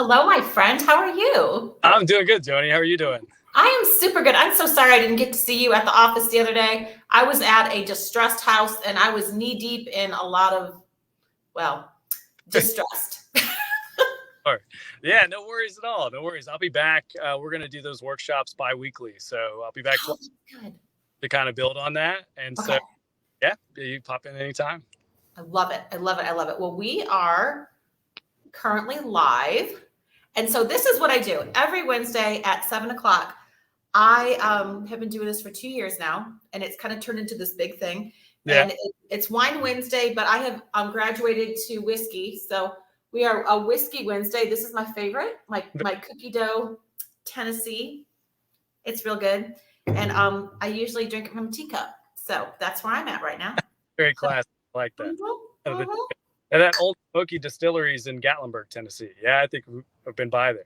Hello, my friend. How are you? I'm doing good, Joni. How are you doing? I am super good. I'm so sorry I didn't get to see you at the office the other day. I was at a distressed house and I was knee deep in a lot of, well, distressed. All right. Yeah, no worries at all. No worries. I'll be back. We're going to do those workshops bi-weekly. So I'll be back Oh, good. to kind of build on that. And so, Okay. yeah, you pop in anytime. I love it. I love it. I love it. Well, we are currently live. And so this is what I do every Wednesday at 7 o'clock. I have been doing this for 2 years now, and it's kind of turned into this big thing. Yeah. And it's Wine Wednesday, but I have graduated to whiskey. So we are a Whiskey Wednesday. This is my favorite, my cookie dough Tennessee. It's real good, and I usually drink it from a teacup. So that's where I'm at right now. Very classic. I like that. Mhm, mhm. And that Old Smoky Distilleries in Gatlinburg, Tennessee. Yeah, I think I've been by there.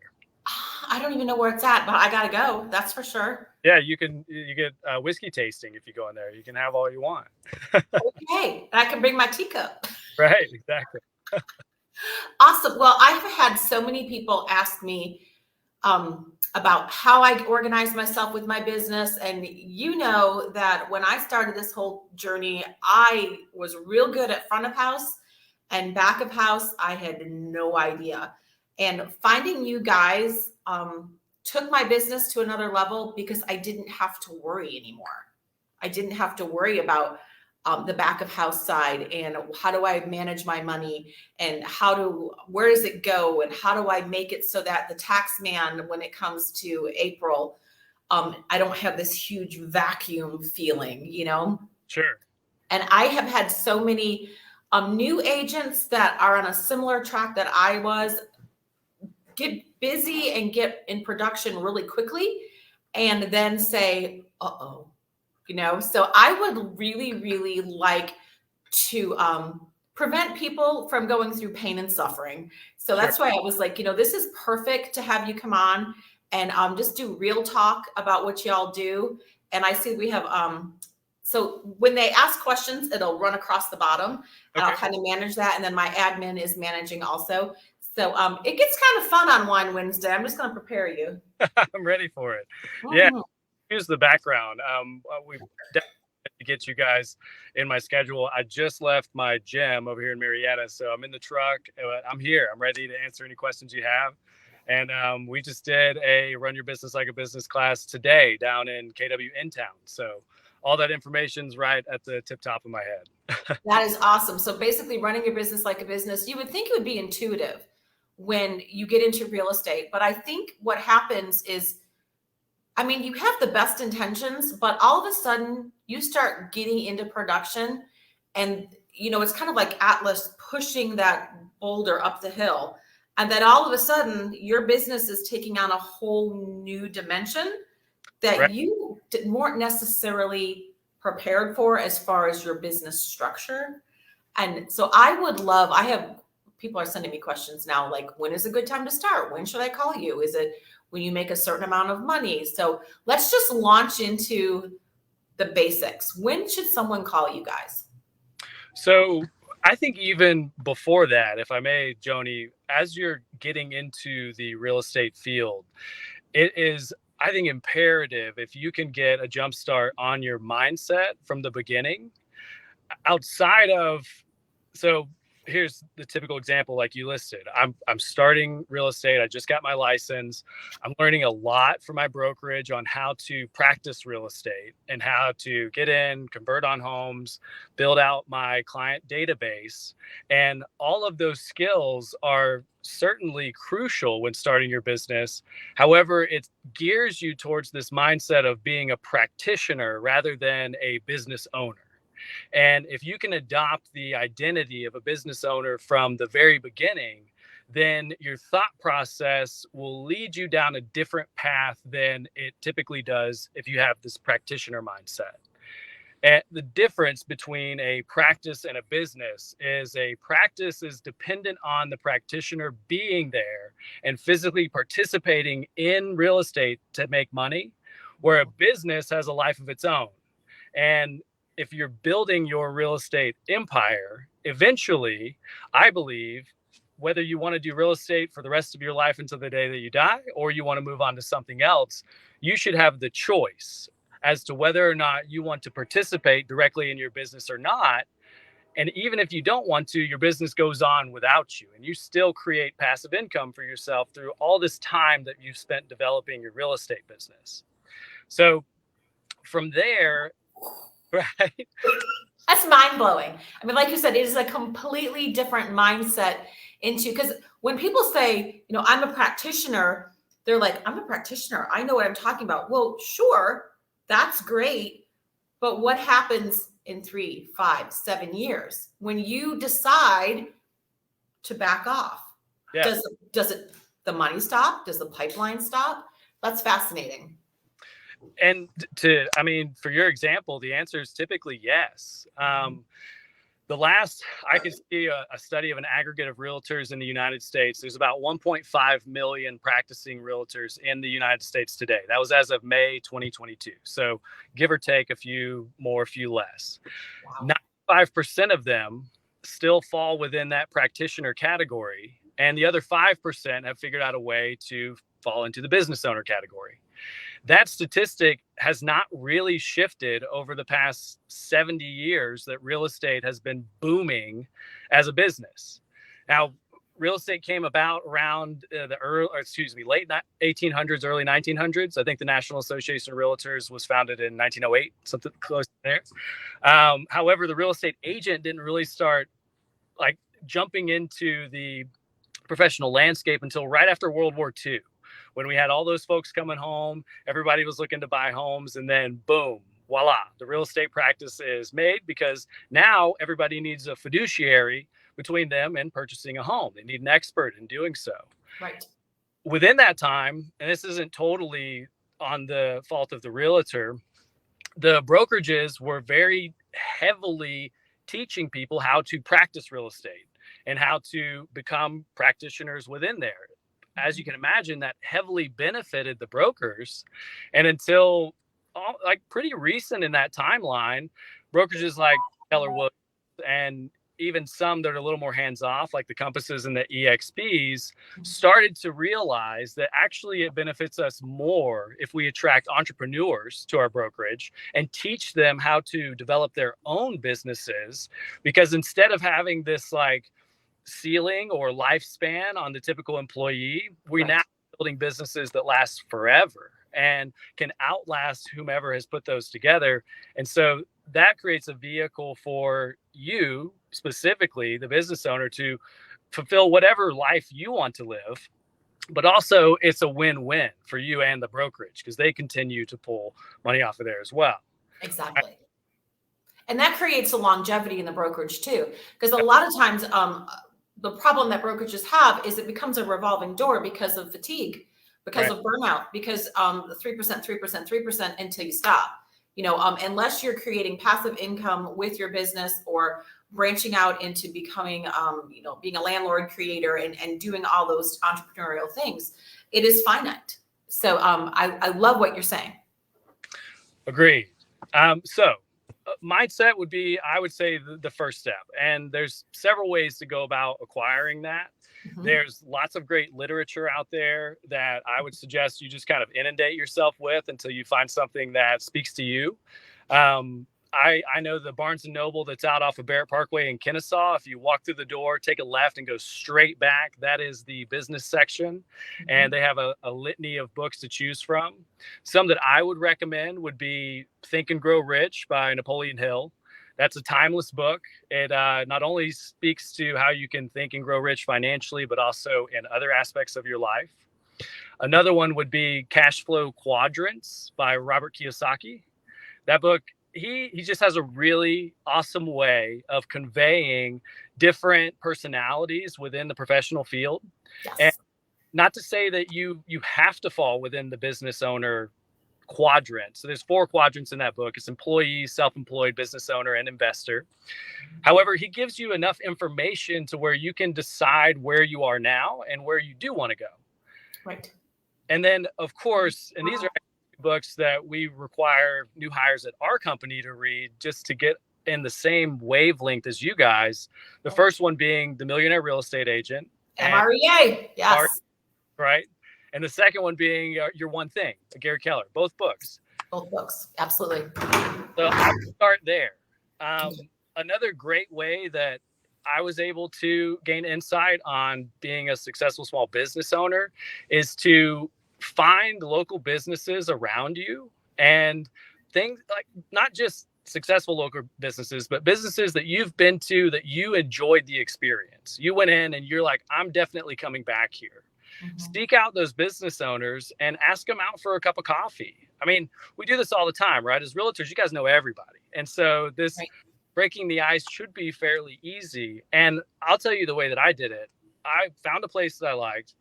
I don't even know where it's at, but I gotta go. That's for sure. Yeah, you get whiskey tasting if you go in there. You can have all you want. Okay, and I can bring my teacup. Right, exactly. Awesome. Well, I've had so many people ask me about how I organize myself with my business. And you know that when I started this whole journey, I was real good at front of house and back of house. I had no idea. And finding you guys took my business to another level because I didn't have to worry anymore. I didn't have to worry about the back of house side and how do I manage my money and where does it go and how do I make it so that the tax man, when it comes to April, I don't have this huge vacuum feeling, Sure. And I have had so many new agents that are on a similar track that I was, get busy and get in production really quickly and then say, uh-oh, so I would really, really like to prevent people from going through pain and suffering. So Sure. that's why I was like, this is perfect to have you come on and just do real talk about what y'all do. And I see we have so when they ask questions, it'll run across the bottom and Okay. I'll kind of manage that. And then my admin is managing also. So it gets kind of fun on Wine Wednesday. I'm just going to prepare you. I'm ready for it. Yeah. Here's the background. We definitely get you guys in my schedule. I just left my gym over here in Marietta, so I'm in the truck. I'm here. I'm ready to answer any questions you have. And we just did a Run Your Business Like a Business class today down in KW in town. So all that information's right at the tip top of my head. That is awesome. So basically running your business like a business, you would think it would be intuitive when you get into real estate. But I think what happens is, you have the best intentions, but all of a sudden you start getting into production and, it's kind of like Atlas pushing that boulder up the hill. And then all of a sudden your business is taking on a whole new dimension that Right. you weren't necessarily prepared for as far as your business structure. And so I have people are sending me questions now, like, when is a good time to start? When should I call you? Is it when you make a certain amount of money? So let's just launch into the basics. When should someone call you guys? So I think even before that, if I may, Joni, as you're getting into the real estate field, it is, I think, imperative if you can get a jump start on your mindset from the beginning. Outside of, so here's the typical example like you listed. I'm starting real estate. I just got my license. I'm learning a lot from my brokerage on how to practice real estate and how to get in, convert on homes, build out my client database. And all of those skills are certainly crucial when starting your business. However, it gears you towards this mindset of being a practitioner rather than a business owner. And if you can adopt the identity of a business owner from the very beginning, then your thought process will lead you down a different path than it typically does if you have this practitioner mindset. And the difference between a practice and a business is a practice is dependent on the practitioner being there and physically participating in real estate to make money, where a business has a life of its own. And if you're building your real estate empire, eventually, I believe whether you want to do real estate for the rest of your life until the day that you die, or you want to move on to something else, you should have the choice as to whether or not you want to participate directly in your business or not. And even if you don't want to, your business goes on without you, and you still create passive income for yourself through all this time that you've spent developing your real estate business. So from there, right? That's mind blowing. I mean, like you said, it is a completely different mindset into, because when people say, I'm a practitioner, they're like, I'm a practitioner, I know what I'm talking about. Well, sure, that's great. But what happens in 3, 5, 7 years when you decide to back off? Yeah. Does it the money stop? Does the pipeline stop? That's fascinating. And for your example, the answer is typically yes. I could see a study of an aggregate of realtors in the United States. There's about 1.5 million practicing realtors in the United States today. That was as of May 2022. So give or take a few more, a few less. Wow. 95% of them still fall within that practitioner category. And the other 5% have figured out a way to fall into the business owner category. That statistic has not really shifted over the past 70 years that real estate has been booming as a business. Now, real estate came about around late 1800s, early 1900s. I think the National Association of Realtors was founded in 1908, something close to there. However, the real estate agent didn't really start jumping into the professional landscape until right after World War II. When we had all those folks coming home, everybody was looking to buy homes, and then boom, voila, the real estate practice is made, because now everybody needs a fiduciary between them and purchasing a home. They need an expert in doing so. Right. Within that time, and this isn't totally on the fault of the realtor, the brokerages were very heavily teaching people how to practice real estate and how to become practitioners within there. As you can imagine, that heavily benefited the brokers. And until pretty recent in that timeline, brokerages like Keller Williams and even some that are a little more hands-off, like the Compasses and the EXPs, started to realize that actually it benefits us more if we attract entrepreneurs to our brokerage and teach them how to develop their own businesses. Because instead of having this ceiling or lifespan on the typical employee, we're now building businesses that last forever and can outlast whomever has put those together. And so that creates a vehicle for you, specifically the business owner, to fulfill whatever life you want to live. But also it's a win-win for you and the brokerage, because they continue to pull money off of there as well. Exactly. And that creates a longevity in the brokerage too, because a lot of times the problem that brokerages have is it becomes a revolving door because of fatigue, because of burnout, because 3%, 3% until you stop. Unless you're creating passive income with your business or branching out into becoming, being a landlord creator and doing all those entrepreneurial things, it is finite. So I love what you're saying. Agreed. So mindset would be, I would say, the first step. And there's several ways to go about acquiring that. Mm-hmm. There's lots of great literature out there that I would suggest you just kind of inundate yourself with until you find something that speaks to you. I know the Barnes & Noble that's out off of Barrett Parkway in Kennesaw. If you walk through the door, take a left and go straight back, that is the business section. Mm-hmm. And they have a litany of books to choose from. Some that I would recommend would be Think and Grow Rich by Napoleon Hill. That's a timeless book. It not only speaks to how you can think and grow rich financially, but also in other aspects of your life. Another one would be Cash Flow Quadrants by Robert Kiyosaki. That book, he just has a really awesome way of conveying different personalities within the professional field. Yes. And not to say that you have to fall within the business owner quadrant. So there's 4 quadrants in that book. It's employee, self-employed, business owner, and investor. However, he gives you enough information to where you can decide where you are now and where you do want to go. Right. And then, of course, and these are books that we require new hires at our company to read just to get in the same wavelength as you guys. The first one being The Millionaire Real Estate Agent. And MREA. Yes. right. And the second one being Your One Thing, Gary Keller, both books. Both books. Absolutely. So I would start there. Another great way that I was able to gain insight on being a successful small business owner is to find local businesses around you, and things like not just successful local businesses, but businesses that you've been to that you enjoyed the experience. You went in and you're like, I'm definitely coming back here. Seek out those business owners and ask them out for a cup of coffee. I mean, we do this all the time, right? As realtors, you guys know everybody. And so this breaking the ice should be fairly easy. And I'll tell you the way that I did it. I found a place that I liked,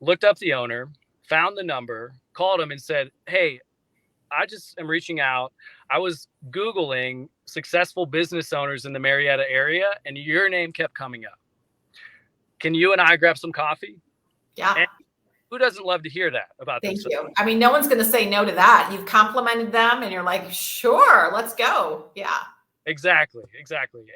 looked up the owner, found the number, called him and said, hey, I just am reaching out. I was Googling successful business owners in the Marietta area, and your name kept coming up. Can you and I grab some coffee? Yeah. And who doesn't love to hear that about Thank themselves? you. I mean, no one's going to say no to that. You've complimented them and you're like, sure, let's go. Yeah. Exactly.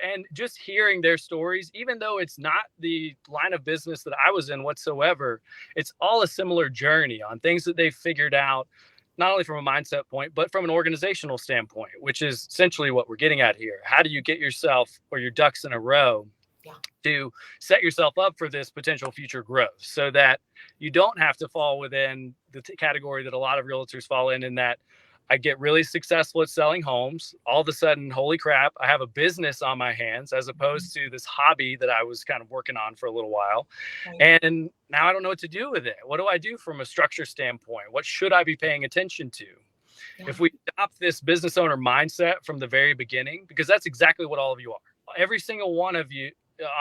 And just hearing their stories, even though it's not the line of business that I was in whatsoever, it's all a similar journey on things that they've figured out, not only from a mindset point, but from an organizational standpoint, which is essentially what we're getting at here. How do you get yourself or your ducks in a row to set yourself up for this potential future growth so that you don't have to fall within the category that a lot of realtors fall in that I get really successful at selling homes. All of a sudden, holy crap, I have a business on my hands as opposed to this hobby that I was kind of working on for a little while. And now I don't know what to do with it. What do I do from a structure standpoint? What should I be paying attention to? If we adopt this business owner mindset from the very beginning, because that's exactly what all of you are. Every single one of you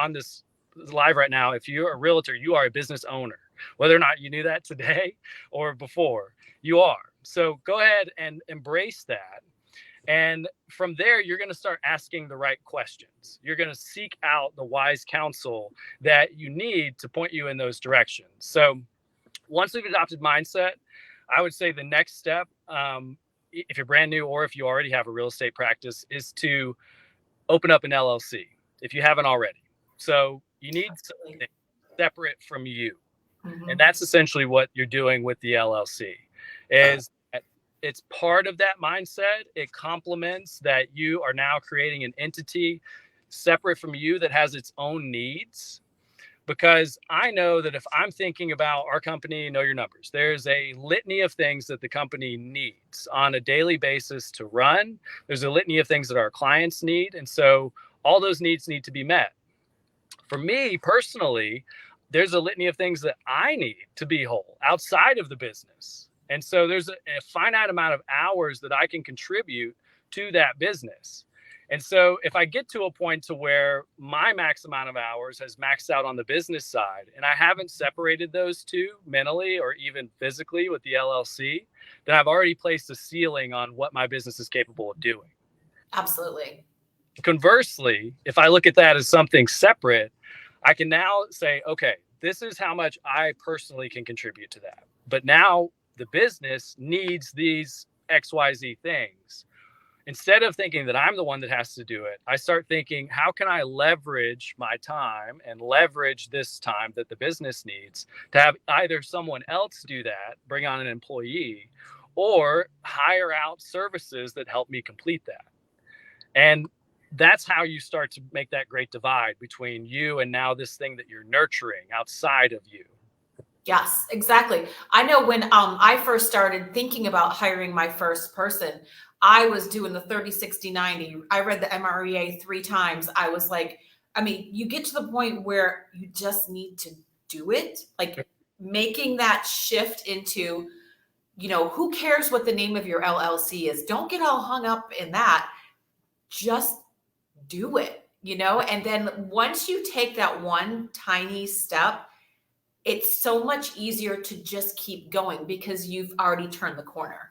on this live right now, if you're a realtor, you are a business owner. Whether or not you knew that today or before, you are. So go ahead and embrace that. And from there, you're going to start asking the right questions. You're going to seek out the wise counsel that you need to point you in those directions. So once we've adopted mindset, I would say the next step, if you're brand new or if you already have a real estate practice, is to open up an LLC if you haven't already. So you need something separate from you. And that's essentially what you're doing with the LLC is it's part of that mindset. It complements that you are now creating an entity separate from you that has its own needs. Because I know that if I'm thinking about our company, Know Your Numbers, there's a litany of things that the company needs on a daily basis to run. There's a litany of things that our clients need. And so all those needs need to be met. For me personally, there's a litany of things that I need to be whole outside of the business. And so there's a finite amount of hours that I can contribute to that business. And so if I get to a point to where my max amount of hours has maxed out on the business side and I haven't separated those two mentally or even physically with the LLC, then I've already placed a ceiling on what my business is capable of doing. Absolutely. Conversely, if I look at that as something separate, I can now say, okay, this is how much I personally can contribute to that. But now the business needs these XYZ things. Instead of thinking that I'm the one that has to do it, I start thinking, how can I leverage my time and leverage this time that the business needs to have either someone else do that, bring on an employee, or hire out services that help me complete that. And that's how you start to make that great divide between you and now this thing that you're nurturing outside of you. Yes, exactly. I know when I first started thinking about hiring my first person, I was doing the 30, 60, 90. I read the MREA 3 times. I was like, I mean, you get to the point where you just need to do it. Like making that shift into, who cares what the name of your LLC is? Don't get all hung up in that. Just do it, and then once you take that one tiny step, it's so much easier to just keep going because you've already turned the corner.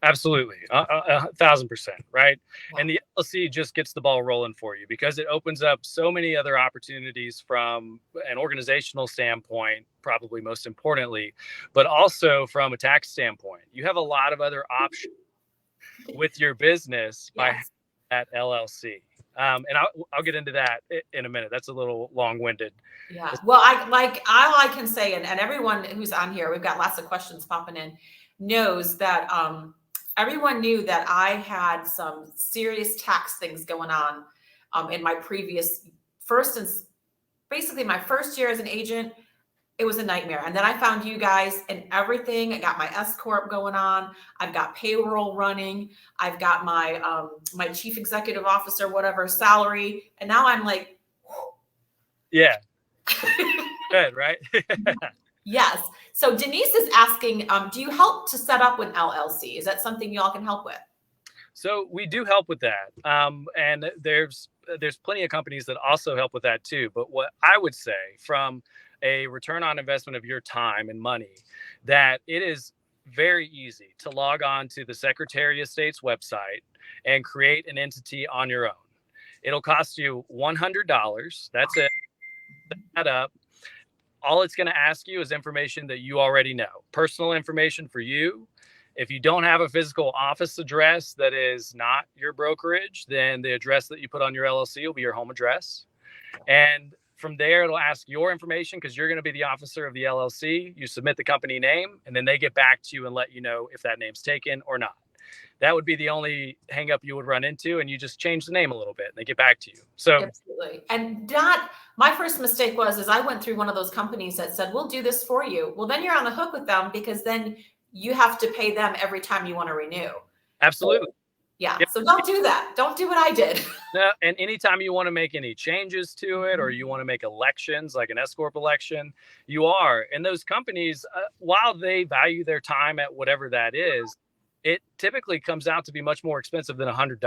Absolutely. 1,000%. Right. Yeah. And the LLC just gets the ball rolling for you because it opens up so many other opportunities from an organizational standpoint, probably most importantly, but also from a tax standpoint. You have a lot of other options with your business by that LLC. And I'll get into that in a minute. That's a little long-winded. Yeah. Well, all I can say, and everyone who's on here, we've got lots of questions popping in, knows that everyone knew that I had some serious tax things going on in my previous basically my first year as an agent. It was a nightmare. And then I found you guys and everything. I got my S corp going on. I've got payroll running. I've got my my chief executive officer, whatever salary. And now I'm like, yeah. Good, right? Yes. So Denise is asking, do you help to set up an LLC? Is that something y'all can help with? So we do help with that. And there's plenty of companies that also help with that too. But what I would say from a return on investment of your time and money, that it is very easy to log on to the Secretary of State's website and create an entity on your own. It'll cost you $100. That's it. Set that up. All it's going to ask you is information that you already know, personal information for you. If you don't have a physical office address that is not your brokerage, then the address that you put on your LLC will be your home address. And from there, it'll ask your information because you're going to be the officer of the LLC. You submit the company name, and then they get back to you and let you know if that name's taken or not. That would be the only hang up you would run into, and you just change the name a little bit and they get back to you. So absolutely. And my first mistake is I went through one of those companies that said, we'll do this for you. Well, then you're on the hook with them because then you have to pay them every time you want to renew. Absolutely. Yeah. So don't do that. Don't do what I did. No, and anytime you want to make any changes to it, or you want to make elections like an S corp election, you are. And those companies, while they value their time at whatever that is, it typically comes out to be much more expensive than $100.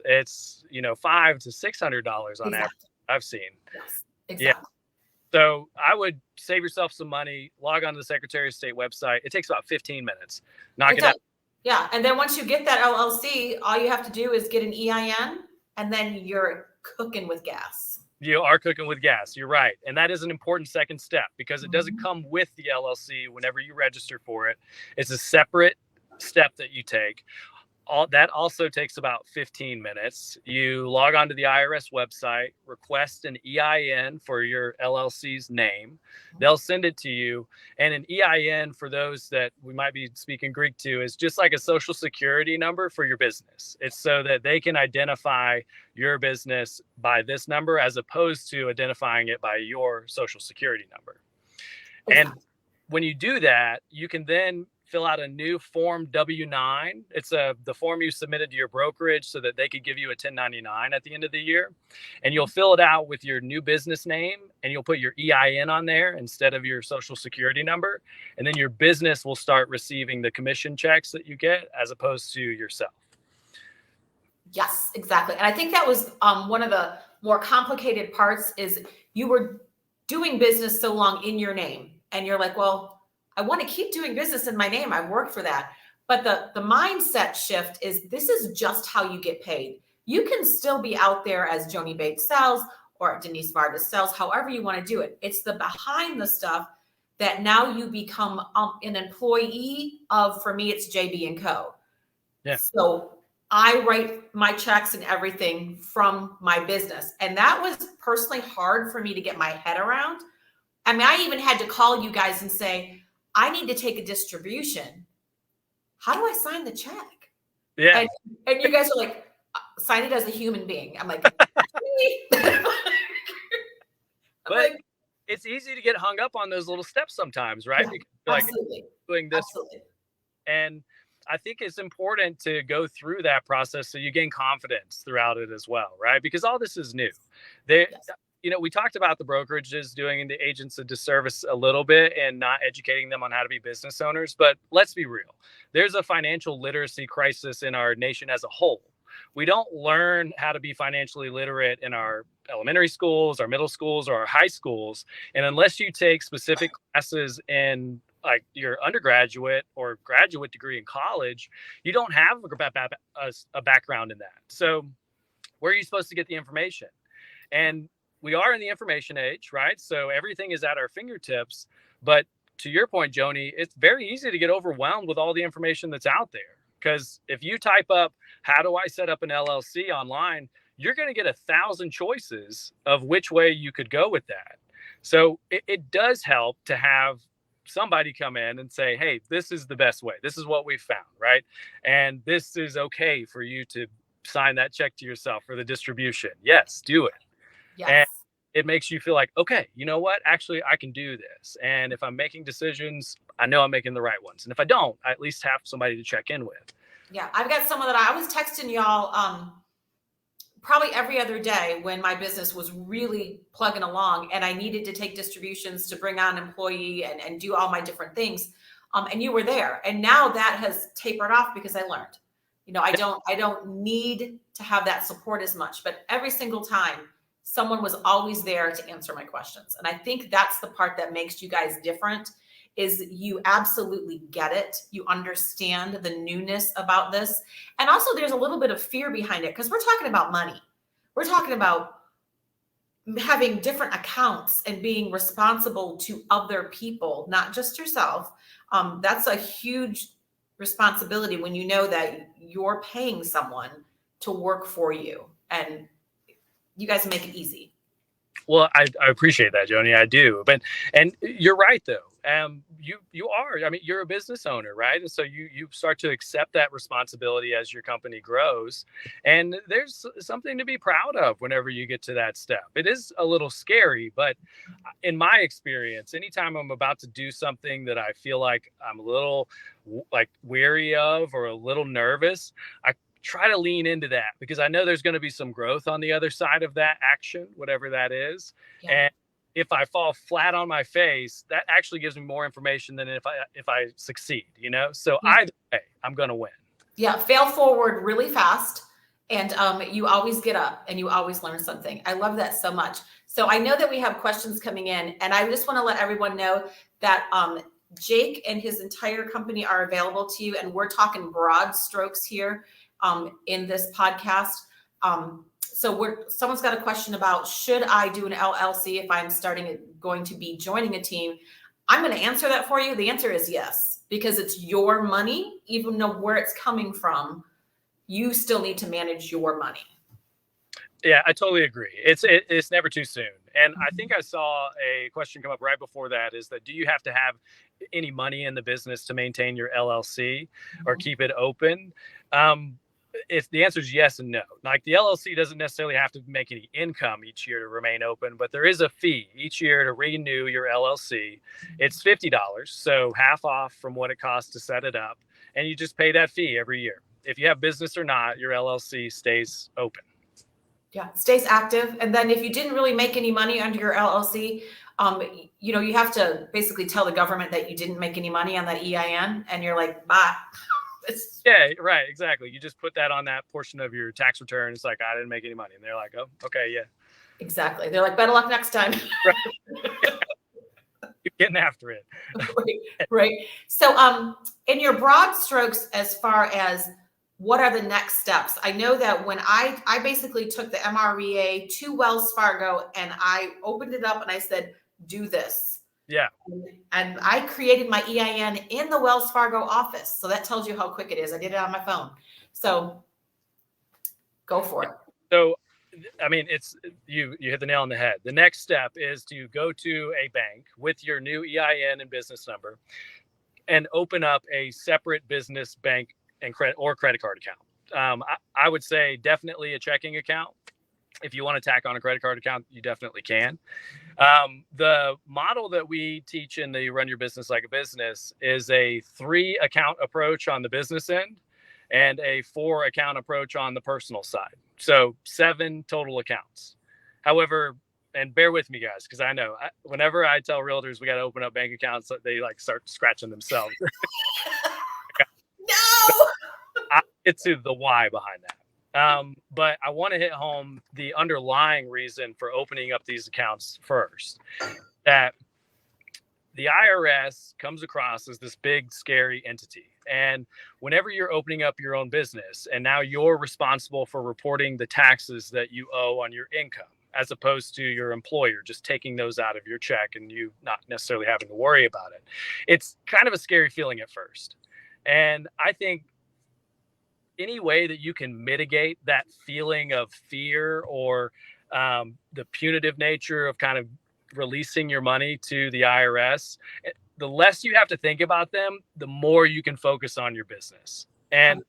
It's $500 to $600 on average. I've seen. Yes, exactly. Yeah. So I would save yourself some money. Log on to the Secretary of State website. It takes about 15 minutes. Knock it out. Yeah. And then once you get that LLC, all you have to do is get an EIN, and then you're cooking with gas. You are cooking with gas. You're right. And that is an important second step because it doesn't come with the LLC whenever you register for it. It's a separate step that you take. That also takes about 15 minutes. You log on to the IRS website, request an EIN for your LLC's name. They'll send it to you. And an EIN, for those that we might be speaking Greek to, is just like a social security number for your business. It's so that they can identify your business by this number as opposed to identifying it by your social security number. And when you do that, you can then fill out a new form W-9. It's the form you submitted to your brokerage so that they could give you a 1099 at the end of the year. And you'll fill it out with your new business name, and you'll put your EIN on there instead of your social security number. And then your business will start receiving the commission checks that you get as opposed to yourself. Yes, exactly. And I think that was one of the more complicated parts is you were doing business so long in your name. And you're like, well, I want to keep doing business in my name. I worked for that. But the mindset shift is this is just how you get paid. You can still be out there as Joni Bates sells or Denise Vargas sells, however you want to do it. It's the behind the stuff that now you become an employee of, for me, it's JB & Co. Yeah. So I write my checks and everything from my business. And that was personally hard for me to get my head around. I mean, I even had to call you guys and say, I need to take a distribution. How do I sign the check? Yeah. And you guys are like, sign it as a human being. I'm like, but it's easy to get hung up on those little steps sometimes, right? Yeah, because absolutely. Doing this. Absolutely. And I think it's important to go through that process so you gain confidence throughout it as well, right? Because all this is new. We talked about the brokerages doing the agents a disservice a little bit and not educating them on how to be business owners. But let's be real. There's a financial literacy crisis in our nation as a whole. We don't learn how to be financially literate in our elementary schools, our middle schools, or our high schools. And unless you take specific classes in like your undergraduate or graduate degree in college, you don't have a background in that. So where are you supposed to get the information? And we are in the information age, right? So everything is at our fingertips. But to your point, Joni, it's very easy to get overwhelmed with all the information that's out there. Because if you type up, how do I set up an LLC online? you're going to get 1,000 choices of which way you could go with that. So it does help to have somebody come in and say, hey, this is the best way. This is what we found, right? And this is okay for you to sign that check to yourself for the distribution. Yes, do it. Yes. And it makes you feel like, okay, you know what? Actually, I can do this. And if I'm making decisions, I know I'm making the right ones. And if I don't, I at least have somebody to check in with. Yeah, I've got someone that I was texting y'all probably every other day when my business was really plugging along and I needed to take distributions to bring on employee and do all my different things. And you were there. And now that has tapered off because I learned, I don't need to have that support as much, but every single time someone was always there to answer my questions. And I think that's the part that makes you guys different, is you absolutely get it. You understand the newness about this. And also there's a little bit of fear behind it because we're talking about money. We're talking about having different accounts and being responsible to other people, not just yourself. That's a huge responsibility when you know that you're paying someone to work for you, and you guys make it easy. Well, I appreciate that, Joni. I do. And you're right, though. You are. I mean, you're a business owner, right? And so you start to accept that responsibility as your company grows. And there's something to be proud of whenever you get to that step. It is a little scary, but in my experience, anytime I'm about to do something that I feel like I'm a little weary of or a little nervous, I try to lean into that because I know there's going to be some growth on the other side of that action, whatever that is. Yeah. And if I fall flat on my face, that actually gives me more information than if I succeed, So either way, I'm going to win. Yeah. Fail forward really fast. And you always get up and you always learn something. I love that so much. So I know that we have questions coming in, and I just want to let everyone know that Jake and his entire company are available to you. And we're talking broad strokes here in this podcast. So someone's got a question about, should I do an LLC if I'm going to be joining a team? I'm going to answer that for you. The answer is yes, because it's your money. Even though where it's coming from, you still need to manage your money. Yeah, I totally agree. It's never too soon. And I think I saw a question come up right before that, is that do you have to have any money in the business to maintain your LLC or keep it open? If the answer is yes and no. Like, the LLC doesn't necessarily have to make any income each year to remain open, but there is a fee each year to renew your LLC. It's $50, so half off from what it costs to set it up, and you just pay that fee every year. If you have business or not, your LLC stays open. Yeah, it stays active. And then if you didn't really make any money under your LLC, you have to basically tell the government that you didn't make any money on that EIN, and you're like, bye. Yeah, right. Exactly. You just put that on that portion of your tax return. It's like, I didn't make any money. And they're like, oh, okay. Yeah, exactly. They're like, better luck next time. Right. You're getting after it. Right. So, in your broad strokes, as far as what are the next steps? I know that when I basically took the MREA to Wells Fargo and I opened it up and I said, do this. Yeah. And I created my EIN in the Wells Fargo office. So that tells you how quick it is. I did it on my phone. So go for it. So, I mean, you hit the nail on the head. The next step is to go to a bank with your new EIN and business number and open up a separate business bank and credit card account. I would say definitely a checking account. If you want to tack on a credit card account, you definitely can. The model that we teach in the Run Your Business Like a Business is a 3-account approach on the business end and a 4-account approach on the personal side. So 7 total accounts. However, and bear with me, guys, because I know whenever I tell realtors we got to open up bank accounts, they start scratching themselves. No! I'll get to the why behind that. But I want to hit home the underlying reason for opening up these accounts first, that the IRS comes across as this big, scary entity. And whenever you're opening up your own business and now you're responsible for reporting the taxes that you owe on your income, as opposed to your employer just taking those out of your check and you not necessarily having to worry about it, it's kind of a scary feeling at first. And I think any way that you can mitigate that feeling of fear or the punitive nature of kind of releasing your money to the IRS, the less you have to think about them, the more you can focus on your business. And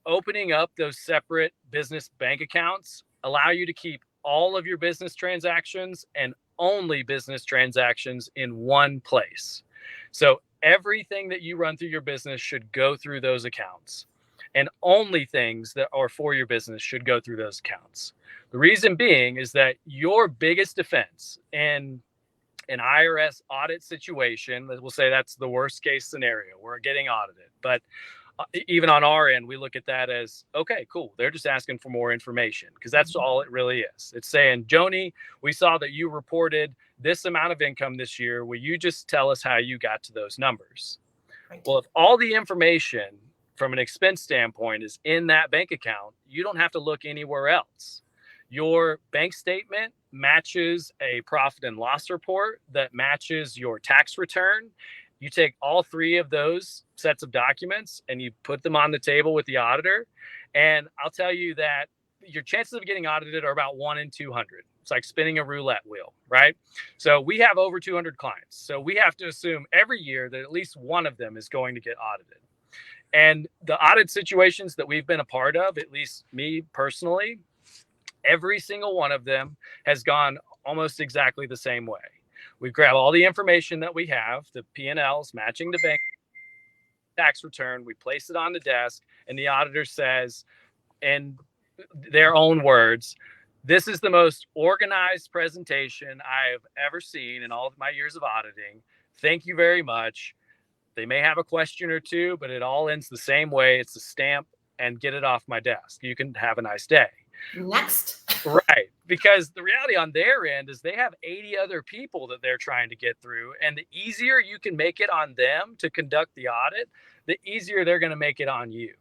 opening up those separate business bank accounts allow you to keep all of your business transactions and only business transactions in one place. So everything that you run through your business should go through those accounts, and only things that are for your business should go through those accounts. The reason being is that your biggest defense in an IRS audit situation, we'll say that's the worst case scenario, we're getting audited, but even on our end, we look at that as, okay, cool. They're just asking for more information, because that's all it really is. It's saying, Joni, we saw that you reported this amount of income this year. Will you just tell us how you got to those numbers? Right. Well, if all the information from an expense standpoint is in that bank account, you don't have to look anywhere else. Your bank statement matches a profit and loss report that matches your tax return. You take all three of those sets of documents and you put them on the table with the auditor. And I'll tell you that your chances of getting audited are about 1 in 200. It's like spinning a roulette wheel, right? So we have over 200 clients. So we have to assume every year that at least one of them is going to get audited. And the audit situations that we've been a part of, at least me personally, every single one of them has gone almost exactly the same way. We grab all the information that we have, the P&Ls matching the bank tax return, we place it on the desk, and the auditor says, in their own words, this is the most organized presentation I have ever seen in all of my years of auditing. Thank you very much. They may have a question or two, but it all ends the same way. It's a stamp and get it off my desk. You can have a nice day. Next. Right. Because the reality on their end is they have 80 other people that they're trying to get through. And the easier you can make it on them to conduct the audit, the easier they're going to make it on you.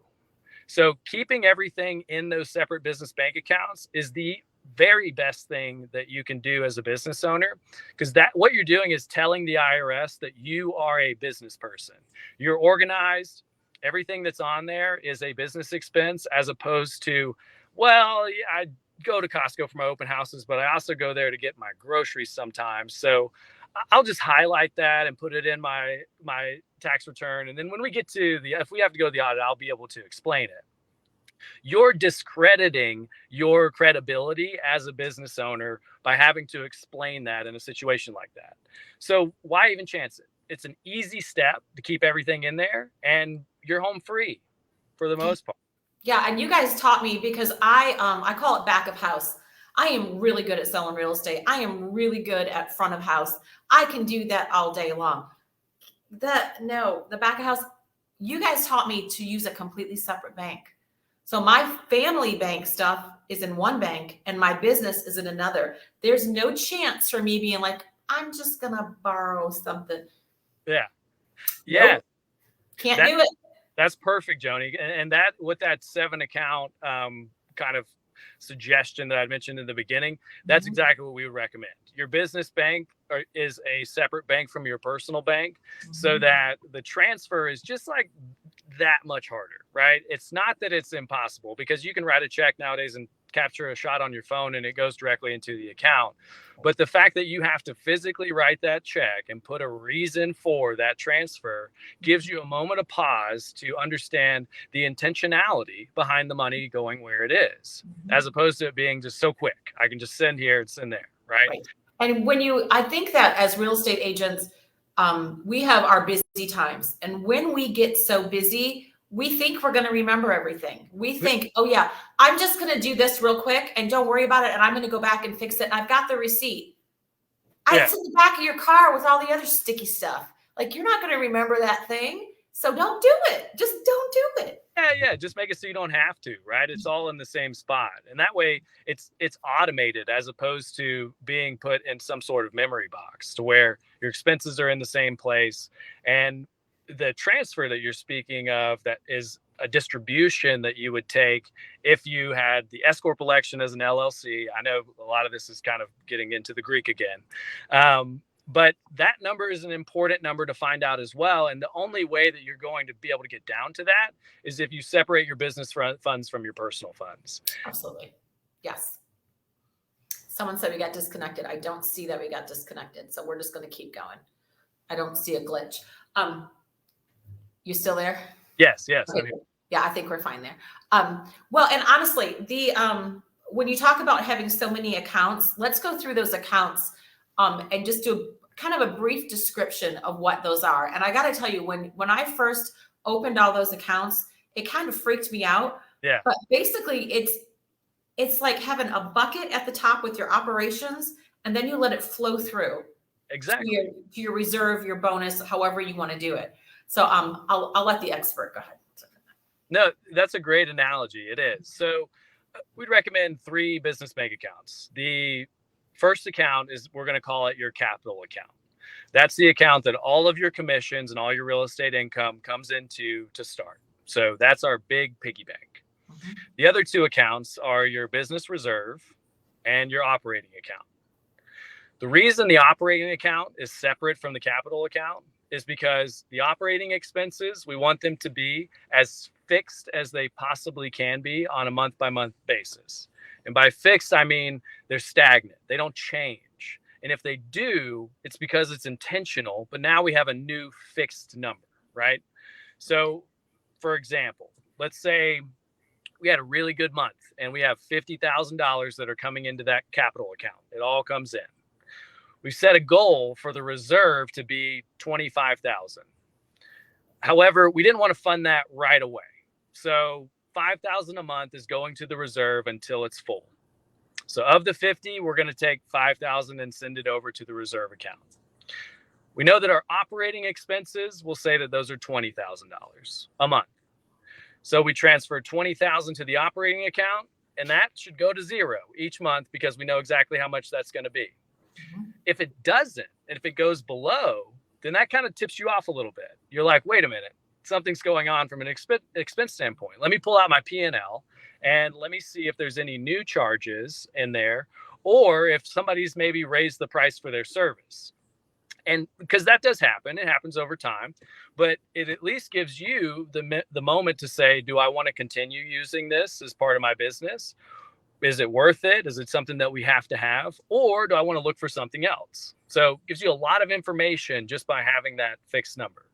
So keeping everything in those separate business bank accounts is the very best thing that you can do as a business owner, because that what you're doing is telling the IRS that you are a business person. You're organized. Everything that's on there is a business expense, as opposed to, well, yeah, I go to Costco for my open houses, but I also go there to get my groceries sometimes. So I'll just highlight that and put it in my tax return. And then when we get to if we have to go to the audit, I'll be able to explain it. You're discrediting your credibility as a business owner by having to explain that in a situation like that. So why even chance it? It's an easy step to keep everything in there, and you're home free for the most part. Yeah, and you guys taught me, because I call it back of house. I am really good at selling real estate. I am really good at front of house. I can do that all day long. The back of house, you guys taught me to use a completely separate bank. So my family bank stuff is in one bank and my business is in another. There's no chance for me being like, I'm just going to borrow something. Yeah. Yeah. Nope. Can't do it. That's perfect, Joni. And that with that 7 account kind of suggestion that I mentioned in the beginning, that's exactly what we would recommend. Your business bank is a separate bank from your personal bank, so that the transfer is just like that much harder, right? It's not that it's impossible, because you can write a check nowadays and capture a shot on your phone and it goes directly into the account. But the fact that you have to physically write that check and put a reason for that transfer gives you a moment of pause to understand the intentionality behind the money going where it is, as opposed to it being just so quick. I can just send here, it's in there, right? And I think that as real estate agents, we have our busy times. And when we get so busy, we think we're going to remember everything. We think, oh yeah, I'm just going to do this real quick and don't worry about it. And I'm going to go back and fix it. And I've got the receipt. It's in the back of your car with all the other sticky stuff. Like, you're not going to remember that thing. So don't do it. Just don't do it. Yeah. Just make it so you don't have to, right? It's all in the same spot. And that way it's automated, as opposed to being put in some sort of memory box to where your expenses are in the same place. And the transfer that you're speaking of, that is a distribution that you would take if you had the S Corp election as an LLC. I know a lot of this is kind of getting into the Greek again. But that number is an important number to find out as well. And the only way that you're going to be able to get down to that is if you separate your business funds from your personal funds. Absolutely. Yes. Someone said we got disconnected. I don't see that we got disconnected. So we're just going to keep going. I don't see a glitch. You still there? Yes. Okay. Yeah, I think we're fine there. Well, and honestly, when you talk about having so many accounts, let's go through those accounts and just do kind of a brief description of what those are. And I got to tell you, when I first opened all those accounts, it kind of freaked me out. Yeah. But basically, it's like having a bucket at the top with your operations, and then you let it flow through. Exactly. To your reserve, your bonus, however you want to do it. So I'll let the expert go ahead. No, that's a great analogy. It is. So we'd recommend 3 business bank accounts. The first account is, we're going to call it your capital account. That's the account that all of your commissions and all your real estate income comes into to start. So that's our big piggy bank. Mm-hmm. The other 2 accounts are your business reserve and your operating account. The reason the operating account is separate from the capital account is because the operating expenses, we want them to be as fixed as they possibly can be on a month-by-month basis. And by fixed, I mean they're stagnant. They don't change. And if they do, it's because it's intentional, but now we have a new fixed number, right? So, for example, let's say we had a really good month and we have $50,000 that are coming into that capital account. It all comes in. We set a goal for the reserve to be $25,000. However, we didn't want to fund that right away. So $5,000 a month is going to the reserve until it's full. So of the 50, we're going to take $5,000 and send it over to the reserve account. We know that our operating expenses, will say that those are $20,000 a month. So we transfer $20,000 to the operating account, and that should go to zero each month because we know exactly how much that's going to be. If it doesn't, and if it goes below, then that kind of tips you off a little bit. You're like, wait a minute, something's going on from an expense standpoint. Let me pull out my P&L and let me see if there's any new charges in there, or if somebody's maybe raised the price for their service. And because that does happen, it happens over time, but it at least gives you the moment to say, do I want to continue using this as part of my business? Is it worth it? Is it something that we have to have? Or do I want to look for something else? So it gives you a lot of information just by having that fixed number.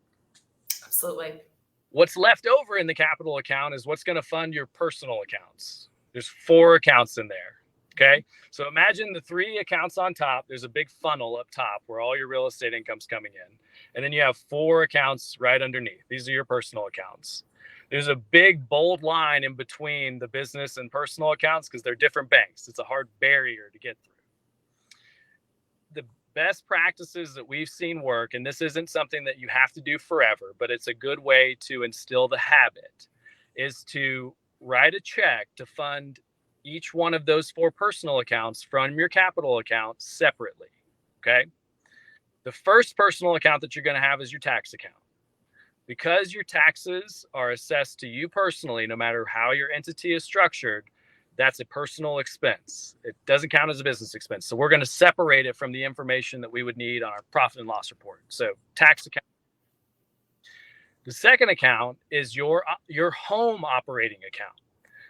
Absolutely. What's left over in the capital account is what's going to fund your personal accounts. There's 4 accounts in there. Okay. So imagine the 3 accounts on top. There's a big funnel up top where all your real estate income's coming in. And then you have 4 accounts right underneath. These are your personal accounts. There's a big bold line in between the business and personal accounts because they're different banks. It's a hard barrier to get through. The best practices that we've seen work, and this isn't something that you have to do forever, but it's a good way to instill the habit, is to write a check to fund each one of those 4 personal accounts from your capital account separately. Okay. The first personal account that you're going to have is your tax account. Because your taxes are assessed to you personally, no matter how your entity is structured, that's a personal expense. It doesn't count as a business expense. So we're going to separate it from the information that we would need on our profit and loss report. So tax account. The second account is your home operating account.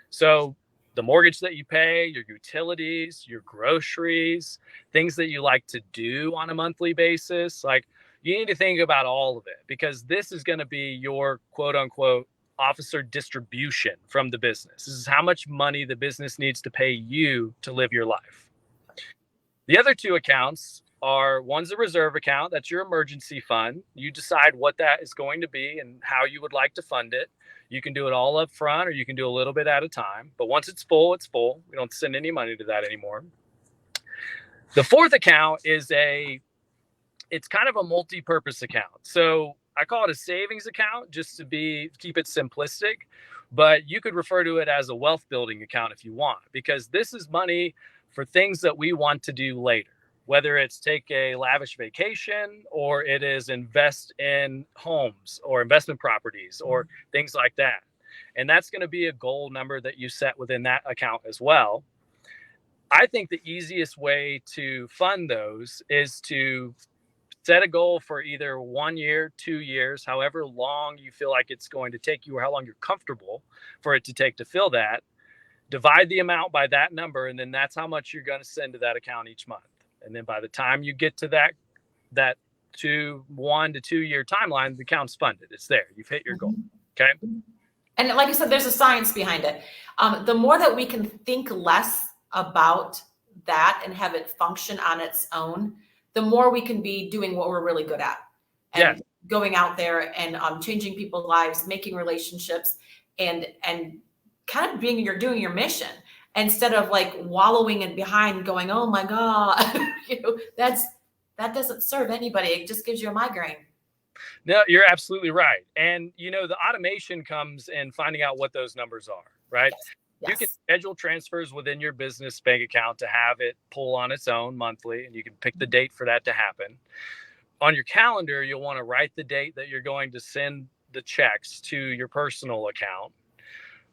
So the mortgage that you pay, your utilities, your groceries, things that you like to do on a monthly basis, like, you need to think about all of it, because this is going to be your quote unquote officer distribution from the business. This is how much money the business needs to pay you to live your life. The other 2 accounts are, one's a reserve account. That's your emergency fund. You decide what that is going to be and how you would like to fund it. You can do it all up front, or you can do a little bit at a time. But once it's full, it's full. We don't send any money to that anymore. The 4th account is it's kind of a multi-purpose account. So I call it a savings account just to keep it simplistic, but you could refer to it as a wealth building account if you want, because this is money for things that we want to do later, whether it's take a lavish vacation or it is invest in homes or investment properties or things like that. And that's going to be a goal number that you set within that account as well. I think the easiest way to fund those is to set a goal for either 1 year, 2 years, however long you feel like it's going to take you or how long you're comfortable for it to take to fill that. Divide the amount by that number, and then that's how much you're going to send to that account each month. And then by the time you get to that 1 to 2 year timeline, the account's funded. It's there. You've hit your goal. Okay. And like I said, there's a science behind it. The more that we can think less about that and have it function on its own, the more we can be doing what we're really good at. And going out there and changing people's lives, making relationships, and kind of doing your mission, instead of like wallowing in behind going, oh my God, that doesn't serve anybody. It just gives you a migraine. No, you're absolutely right. And the automation comes in finding out what those numbers are, right? Yes. You can schedule transfers within your business bank account to have it pull on its own monthly, and you can pick the date for that to happen. On your calendar, you'll want to write the date that you're going to send the checks to your personal account.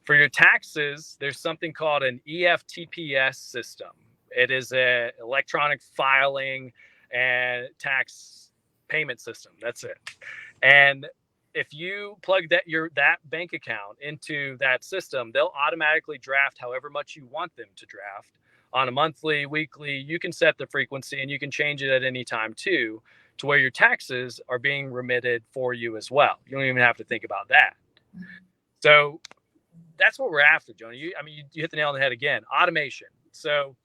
For your taxes, there's something called an EFTPS system. It is an electronic filing and tax payment system. That's it. And if you plug that bank account into that system, they'll automatically draft however much you want them to draft on a monthly, weekly. You can set the frequency, and you can change it at any time too, to where your taxes are being remitted for you as well. You don't even have to think about that. So that's what we're after, Joni. You hit the nail on the head again. Automation. So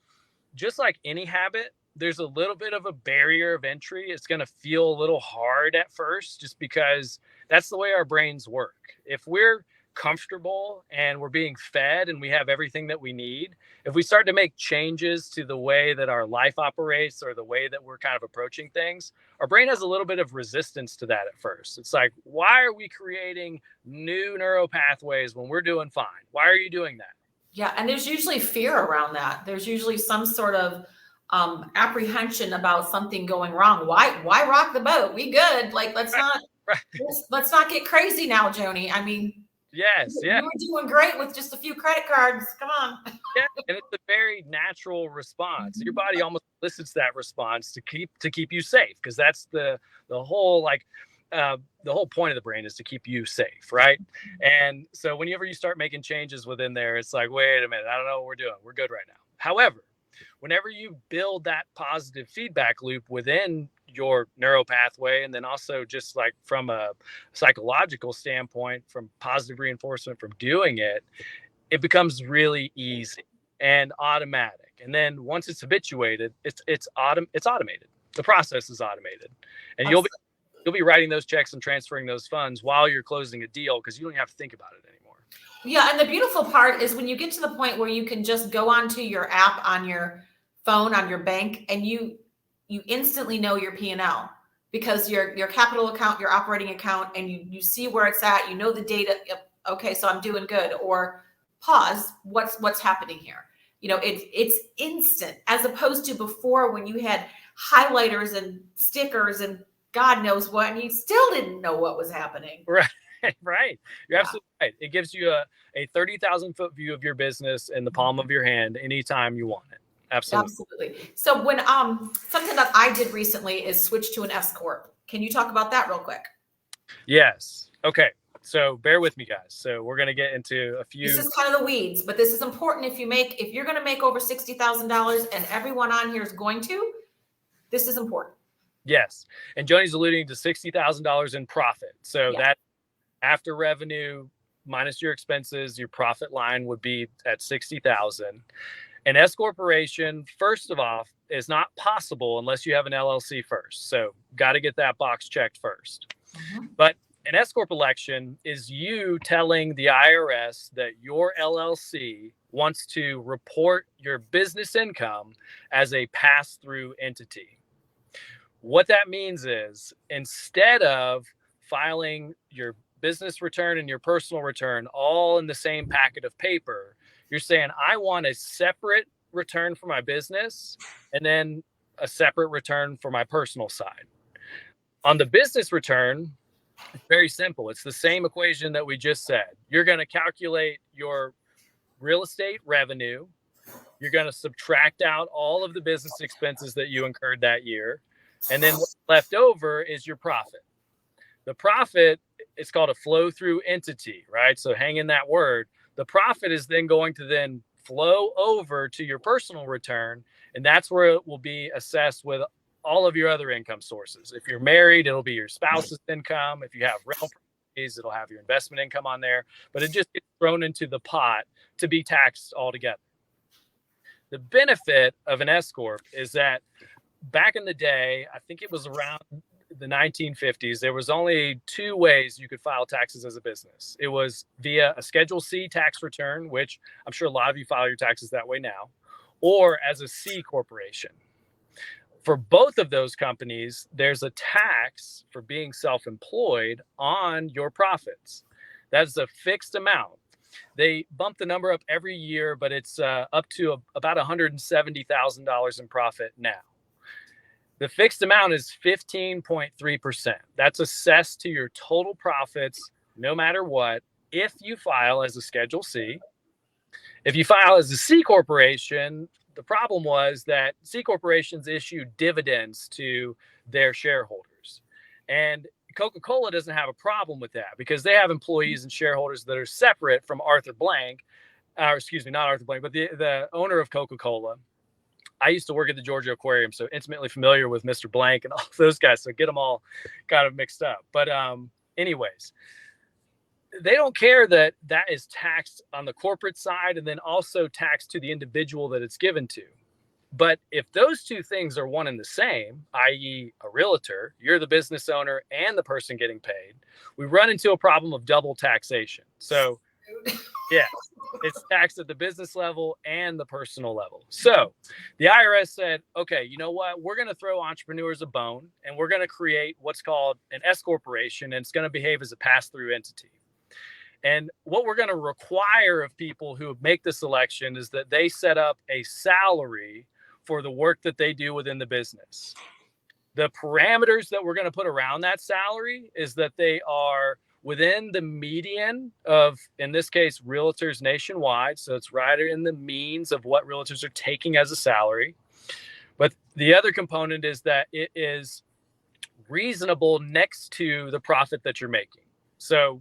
just like any habit, there's a little bit of a barrier of entry. It's going to feel a little hard at first, just because that's the way our brains work. If we're comfortable and we're being fed and we have everything that we need, if we start to make changes to the way that our life operates or the way that we're kind of approaching things, our brain has a little bit of resistance to that at first. It's like, why are we creating new neural pathways when we're doing fine? Why are you doing that? Yeah. And there's usually fear around that. There's usually some sort of apprehension about something going wrong. Why rock the boat? We good. Like, let's not get crazy now, Joni. I mean, yes, yeah. You were doing great with just a few credit cards. Come on. Yeah, and it's a very natural response. Your body almost elicits that response to keep you safe, because that's the whole the whole point of the brain is to keep you safe, right? And so whenever you start making changes within there, it's like, wait a minute, I don't know what we're doing. We're good right now. However, whenever you build that positive feedback loop within your neural pathway, and then also just like from a psychological standpoint, from positive reinforcement from doing it, it becomes really easy and automatic. And then once it's habituated, it's automated. The process is automated, and you'll be writing those checks and transferring those funds while you're closing a deal, because you don't have to think about it anymore. Yeah. And the beautiful part is when you get to the point where you can just go onto your app on your phone, on your bank, and you instantly know your P&L, because your capital account, your operating account, and you see where it's at, you know the data. Okay, so I'm doing good. Or pause, what's happening here? It's instant, as opposed to before, when you had highlighters and stickers and God knows what, and you still didn't know what was happening. Right. You're absolutely right. It gives you a 30,000-foot view of your business in the palm of your hand anytime you want it. Absolutely. So when something that I did recently is switch to an S Corp. Can you talk about that real quick? Yes. Okay. So bear with me, guys. So we're going to get into a few. This is kind of the weeds, but this is important. If you're going to make over $60,000, and everyone on here is going to, this is important. Yes. And Joni's alluding to $60,000 in profit. So that after revenue minus your expenses, your profit line would be at $60,000. An S corporation, first of all, is not possible unless you have an LLC first. So got to get that box checked first. Mm-hmm. But an S corp election is you telling the IRS that your LLC wants to report your business income as a pass-through entity. What that means is, instead of filing your business return and your personal return all in the same packet of paper, you're saying, I want a separate return for my business and then a separate return for my personal side. On the business return, it's very simple. It's the same equation that we just said. You're going to calculate your real estate revenue. You're going to subtract out all of the business expenses that you incurred that year. And then what's left over is your profit. The profit is called a flow through entity, right? So hang in that word. The profit is then going to then flow over to your personal return. And that's where it will be assessed with all of your other income sources. If you're married, it'll be your spouse's income. If you have rental properties, it'll have your investment income on there. But it just gets thrown into the pot to be taxed altogether. The benefit of an S Corp is that back in the day, I think it was around the 1950s, there was only two ways you could file taxes as a business. It was via a Schedule C tax return, which I'm sure a lot of you file your taxes that way now, or as a C corporation. For both of those companies, there's a tax for being self-employed on your profits. That's a fixed amount. They bump the number up every year, but it's up to about $170,000 in profit now. The fixed amount is 15.3%. That's assessed to your total profits, no matter what, if you file as a Schedule C. If you file as a C corporation, the problem was that C corporations issue dividends to their shareholders. And Coca-Cola doesn't have a problem with that because they have employees and shareholders that are separate from Arthur Blank, or excuse me, not Arthur Blank, but the owner of Coca-Cola. I used to work at the Georgia Aquarium, so intimately familiar with Mr. Blank and all those guys, so get them all kind of mixed up. But anyways, they don't care that that is taxed on the corporate side and then also taxed to the individual that it's given to. But if those two things are one and the same, i.e. a realtor, you're the business owner and the person getting paid, we run into a problem of double taxation. So yeah, it's taxed at the business level and the personal level. So the IRS said, okay, you know what? We're going to throw entrepreneurs a bone and we're going to create what's called an S corporation, and it's going to behave as a pass-through entity. And what we're going to require of people who make this election is that they set up a salary for the work that they do within the business. The parameters that we're going to put around that salary is that they are within the median of, in this case, realtors nationwide. So it's right in the means of what realtors are taking as a salary. But the other component is that it is reasonable next to the profit that you're making. So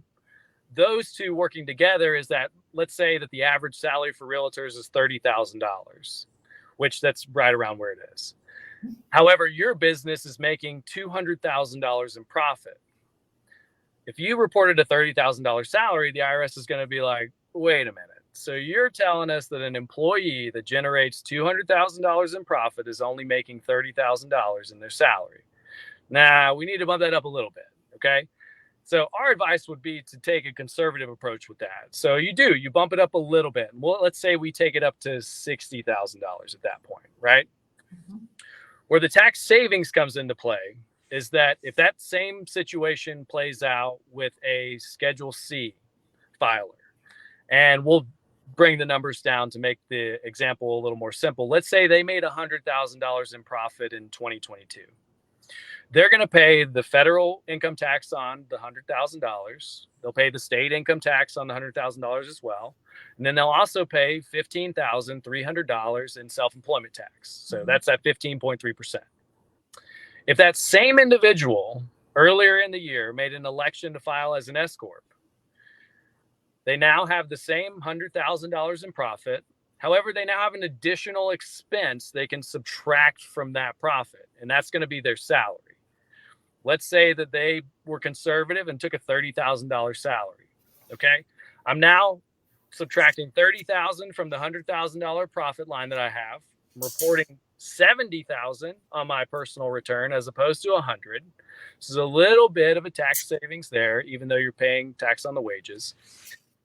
those two working together is that, let's say that the average salary for realtors is $30,000, which that's right around where it is. However, your business is making $200,000 in profit. If you reported a $30,000 salary, the IRS is going to be like, wait a minute. So you're telling us that an employee that generates $200,000 in profit is only making $30,000 in their salary. Nah, we need to bump that up a little bit. Okay. So our advice would be to take a conservative approach with that. So you bump it up a little bit. Well, let's say we take it up to $60,000 at that point, right? Mm-hmm. Where the tax savings comes into play is that if that same situation plays out with a Schedule C filer, and we'll bring the numbers down to make the example a little more simple. Let's say they made $100,000 in profit in 2022. They're going to pay the federal income tax on the $100,000. They'll pay the state income tax on the $100,000 as well. And then they'll also pay $15,300 in self-employment tax. So that's at 15.3%. If that same individual earlier in the year made an election to file as an S Corp, they now have the same $100,000 in profit. However, they now have an additional expense they can subtract from that profit, and that's going to be their salary. Let's say that they were conservative and took a $30,000 salary. Okay. I'm now subtracting $30,000 from the $100,000 profit line that I have. I'm reporting $70,000 on my personal return as opposed to $100,000. This is a little bit of a tax savings there, even though you're paying tax on the wages.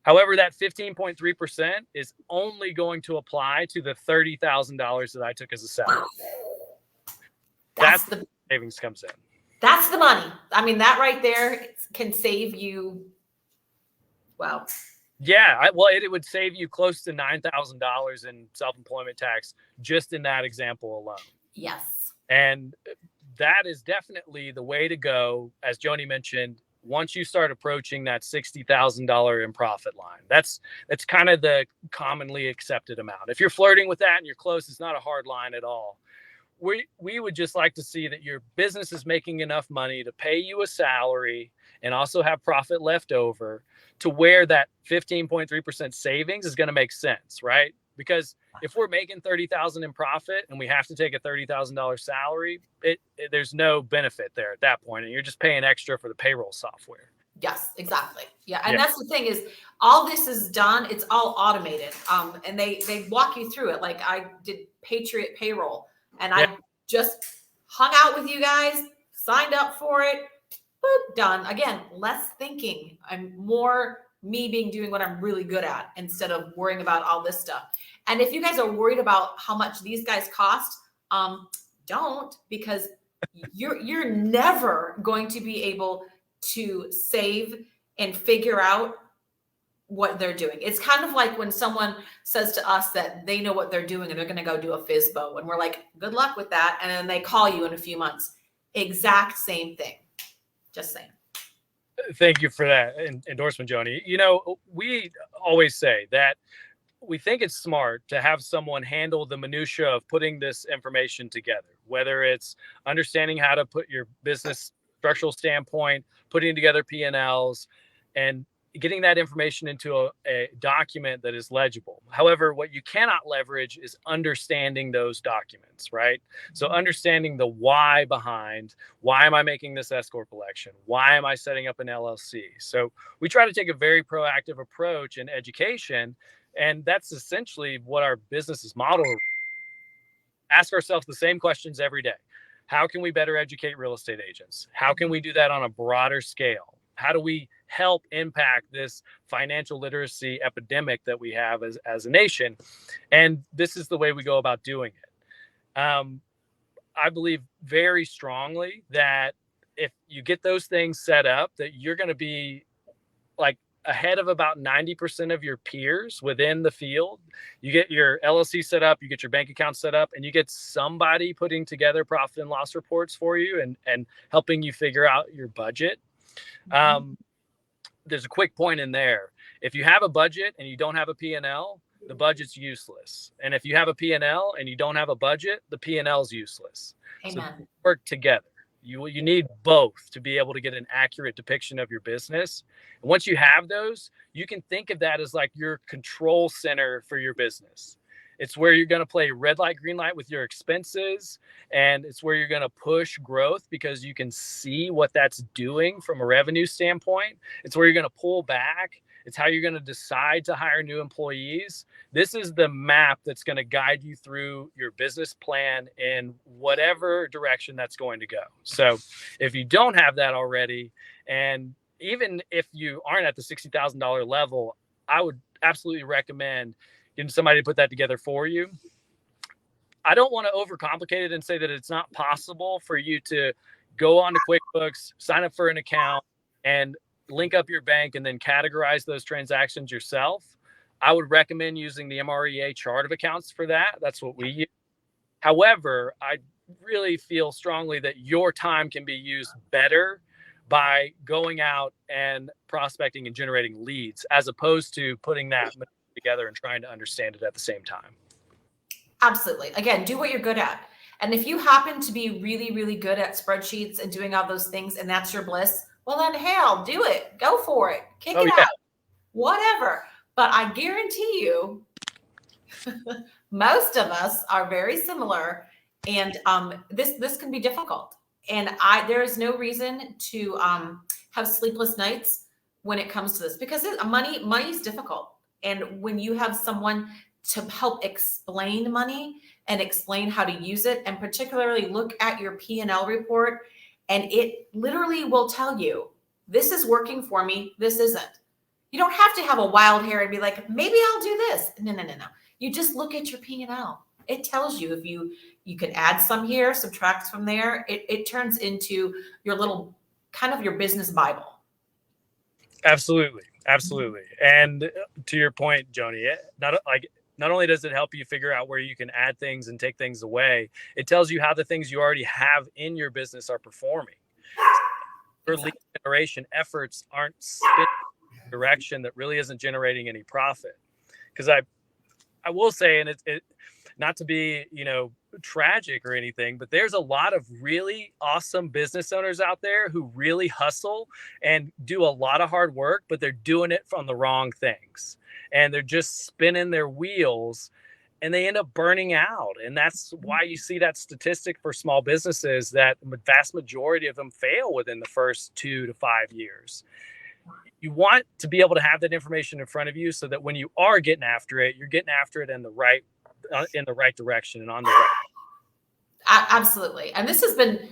However, that 15.3% is only going to apply to the $30,000 that I took as a salary. That's the savings comes in. That's the money. I mean, that right there can save you. Well, yeah, it would save you close to $9,000 in self-employment tax just in that example alone. Yes. And that is definitely the way to go. As Joni mentioned, once you start approaching that $60,000 in profit line, that's kind of the commonly accepted amount. If you're flirting with that and you're close, it's not a hard line at all. we would just like to see that your business is making enough money to pay you a salary and also have profit left over to where that 15.3% savings is going to make sense, right? Because if we're making 30,000 in profit and we have to take a $30,000 salary, there's no benefit there at that point, and you're just paying extra for the payroll software. Yes, exactly. Yeah. And that's the thing is all this is done. It's all automated. And they walk you through it. Like I did Patriot Payroll and I just hung out with you guys, signed up for it, boop, done. Again, less thinking and more me doing what I'm really good at instead of worrying about all this stuff. And if you guys are worried about how much these guys cost, don't, because you're never going to be able to save and figure out what they're doing. It's kind of like when someone says to us that they know what they're doing and they're going to go do a FSBO, and we're like, good luck with that. And then they call you in a few months. Exact same thing. Just saying. Thank you for that endorsement, Joni. You know, we always say that we think it's smart to have someone handle the minutia of putting this information together, whether it's understanding how to put your business structural standpoint, putting together P&Ls, and getting that information into a document that is legible. However, what you cannot leverage is understanding those documents, right? So understanding the why behind, why am I making this S Corp election? Why am I setting up an LLC? So we try to take a very proactive approach in education, and that's essentially what our business is modeled around. Ask ourselves the same questions every day. How can we better educate real estate agents? How can we do that on a broader scale? How do we help impact this financial literacy epidemic that we have as a nation? And this is the way we go about doing it. I believe very strongly that if you get those things set up, that you're going to be like ahead of about 90% of your peers within the field. You get your LLC set up, you get your bank account set up, and you get somebody putting together profit and loss reports for you and helping you figure out your budget. There's a quick point in there. If you have a budget and you don't have a P&L, the budget's useless. And if you have a P&L and you don't have a budget, the P&L is useless. Amen. So work together. You need both to be able to get an accurate depiction of your business. And once you have those, you can think of that as like your control center for your business. It's where you're going to play red light, green light with your expenses. And it's where you're going to push growth because you can see what that's doing from a revenue standpoint. It's where you're going to pull back. It's how you're going to decide to hire new employees. This is the map that's going to guide you through your business plan in whatever direction that's going to go. So if you don't have that already, and even if you aren't at the $60,000 level, I would absolutely recommend getting somebody to put that together for you. I don't want to overcomplicate it and say that it's not possible for you to go on to QuickBooks, sign up for an account, and link up your bank and then categorize those transactions yourself. I would recommend using the MREA chart of accounts for that. That's what we use. However, I really feel strongly that your time can be used better by going out and prospecting and generating leads as opposed to putting that together and trying to understand it at the same time. Absolutely. Again, do what you're good at. And if you happen to be really, really good at spreadsheets and doing all those things and that's your bliss, well then hell, do it. Go for it. Kick it out. Whatever. But I guarantee you, most of us are very similar, and this can be difficult. And there is no reason to have sleepless nights when it comes to this, because money is difficult. And when you have someone to help explain money and explain how to use it, and particularly look at your P&L report, and it literally will tell you, this is working for me, this isn't. You don't have to have a wild hair and be like, maybe I'll do this. No. You just look at your P&L. It tells you if you can add some here, subtract from there. It turns into your little kind of your business Bible. Absolutely. And to your point, Joni, not only does it help you figure out where you can add things and take things away, it tells you how the things you already have in your business are performing. Your lead generation efforts aren't spinning in a direction that really isn't generating any profit. Because I will say, and it not to be, tragic or anything, but there's a lot of really awesome business owners out there who really hustle and do a lot of hard work, but they're doing it from the wrong things. And they're just spinning their wheels and they end up burning out. And that's why you see that statistic for small businesses that the vast majority of them fail within the first 2 to 5 years. You want to be able to have that information in front of you so that when you are getting after it, you're getting after it in the right direction and on the right. Absolutely. And this has been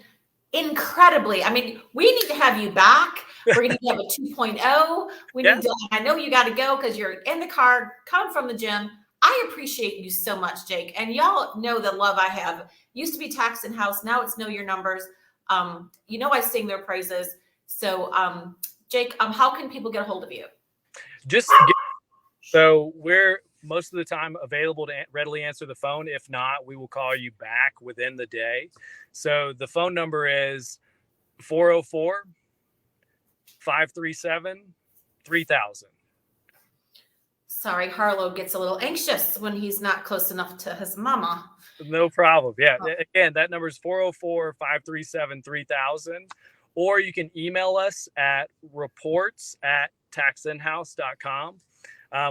incredibly, I mean, we need to have you back. We're going to have a 2.0. We need to, I know you got to go because you're in the car, come from the gym. I appreciate you so much, Jake. And y'all know the love I have. Used to be Tax In House. Now it's Know Your Numbers. I sing their praises. So, Jake, how can people get a hold of you? So we're most of the time available to readily answer the phone. If not, we will call you back within the day. So the phone number is 404-537-3000. Sorry, Harlow gets a little anxious when he's not close enough to his mama. No problem. Yeah. Again, that number is 404-537-3000. Or you can email us at reports@taxinhouse.com.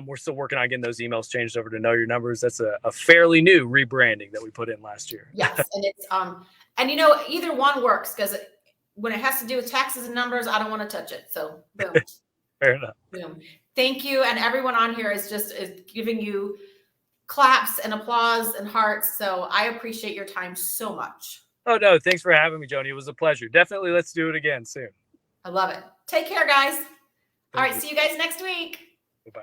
We're still working on getting those emails changed over to Know Your Numbers. That's a fairly new rebranding that we put in last year. Yes, and it's either one works because when it has to do with taxes and numbers, I don't want to touch it. So boom. Fair enough. Boom. Thank you, and everyone on here is giving you claps and applause and hearts. So I appreciate your time so much. Oh no, thanks for having me, Joni. It was a pleasure. Definitely, let's do it again soon. I love it. Take care, guys. All right, see you guys next week. Bye-bye.